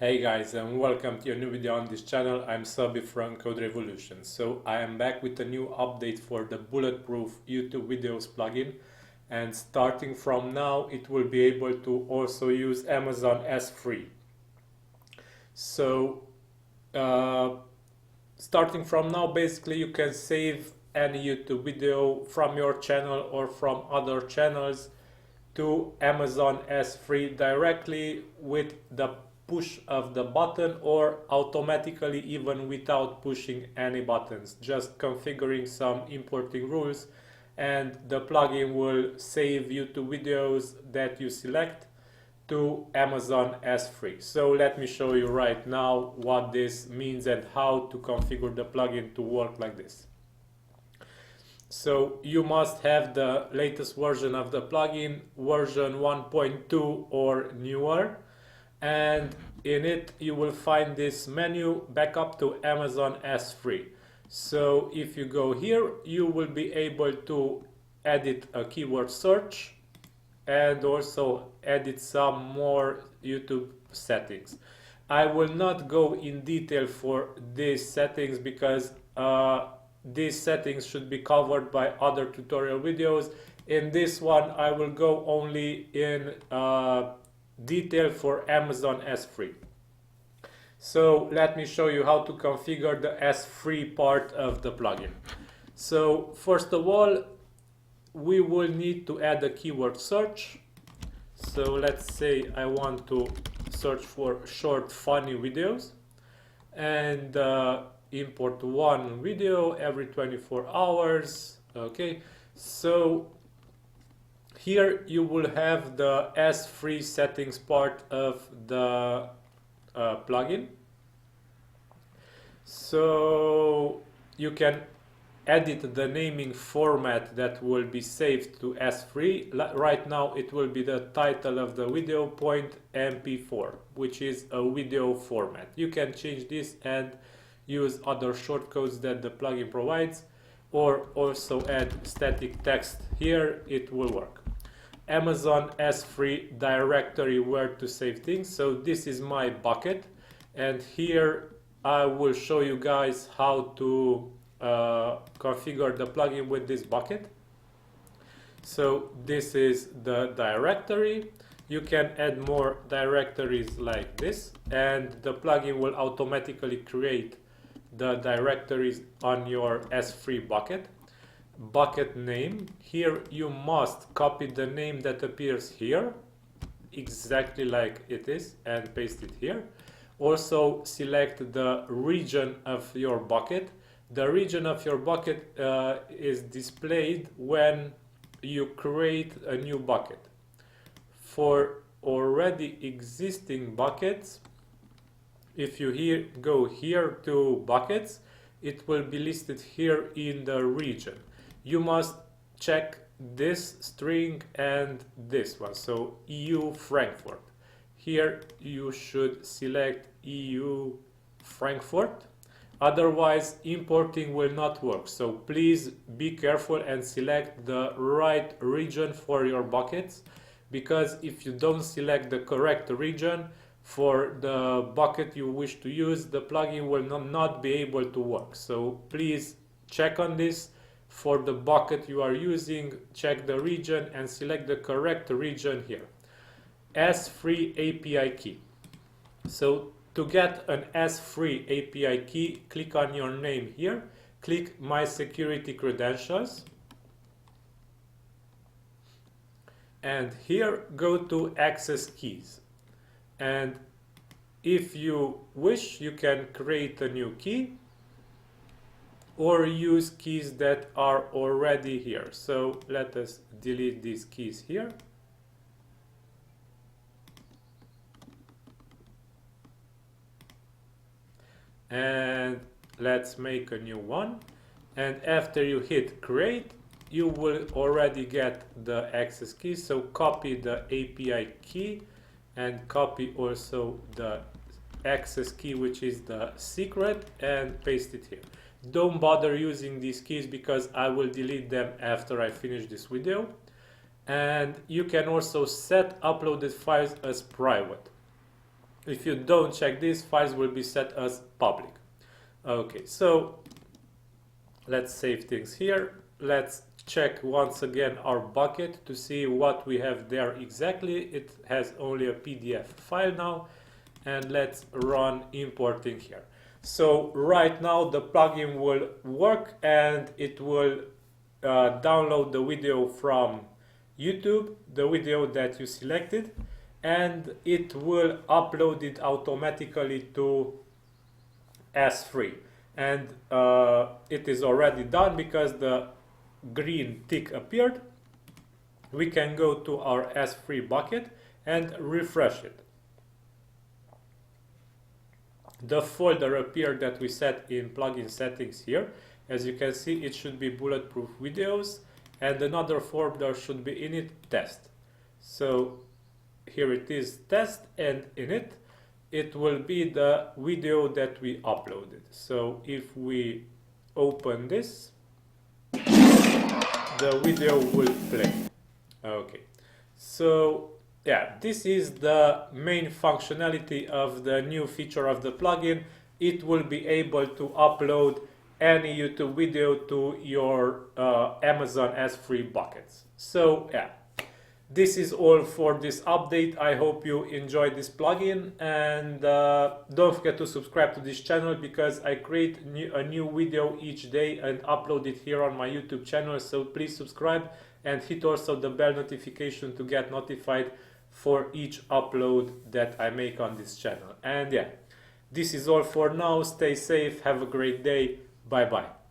Hey guys, and welcome to a new video on this channel. I'm Szabi from CodeRevolution. So I am back with a new update for the Bulletproof YouTube videos plugin, and starting from now it will be able to also use Amazon as free. So starting from now, basically you can save any YouTube video from your channel or from other channels to Amazon as free directly with the push of the button, or automatically even without pushing any buttons, just configuring some importing rules, and the plugin will save YouTube videos that you select to Amazon as free. So let me show you right now what this means and how to configure the plugin to work like this. So you must have the latest version of the plugin, version 1.2 or newer, and in it you will find this menu, backup to Amazon as free. So if you go here, you will be able to edit a keyword search and also edit some more YouTube settings. I will not go in detail for these settings because these settings should be covered by other tutorial videos. In this one I will go only in detail for Amazon as free. So let me show you how to configure the as free part of the plugin. So first of all, we will need to add a keyword search. So let's say I want to search for short funny videos, and import one video every 24 hours. Okay, so here you will have the as free settings part of the plugin. So you can edit the naming format that will be saved to as free. Right now it will be the title of the video .mp4, which is a video format. You can change this and use other shortcodes that the plugin provides, or also add static text here. It will work. Amazon as free directory where to save things. So this is my bucket, and here I will show you guys how to configure the plugin with this bucket. So this is the directory. You can add more directories like this, and the plugin will automatically create the directories on your as free bucket. Bucket name, here you must copy the name that appears here exactly like it is and paste it here. Also select the region of your bucket. The region of your bucket is displayed when you create a new bucket. For already existing buckets, if you go here to buckets, it will be listed here in the region. You must check this string and this one, so EU Frankfurt. Here you should select EU Frankfurt, otherwise importing will not work. So please be careful and select the right region for your buckets, because if you don't select the correct region for the bucket you wish to use, the plugin will not be able to work. So please check on this. For the bucket you are using, check the region and select the correct region here. As free API key. So to get an as free API key, click on your name here, click my security credentials, and here go to access keys. And if you wish, you can create a new key or use keys that are already here. So let us delete these keys here. And let's make a new one. And after you hit create, you will already get the access key. So copy the API key and copy also the access key, which is the secret, and paste it here. Don't bother using these keys because I will delete them after I finish this video. And you can also set uploaded files as private. If you don't check this, files will be set as public. Okay, so let's save things here. Let's check once again our bucket to see what we have there exactly. It has only a PDF file now, and let's run importing here. So right now the plugin will work and it will download the video from YouTube, the video that you selected, and it will upload it automatically to S3. And it is already done because the green tick appeared. We can go to our S3 bucket and refresh it. The folder appeared that we set in plugin settings here. As you can see, it should be Bulletproof videos, and another folder should be in it, test. So here it is, test, and in it will be the video that we uploaded. So if we open this, the video will play. Okay, so yeah, this is the main functionality of the new feature of the plugin. It will be able to upload any YouTube video to your Amazon S3 buckets. So yeah, this is all for this update. I hope you enjoyed this plugin, and don't forget to subscribe to this channel because I create a new video each day and upload it here on my YouTube channel. So please subscribe and hit also the bell notification to get notified for each upload that I make on this channel. And yeah, this is all for now. Stay safe, have a great day, bye bye.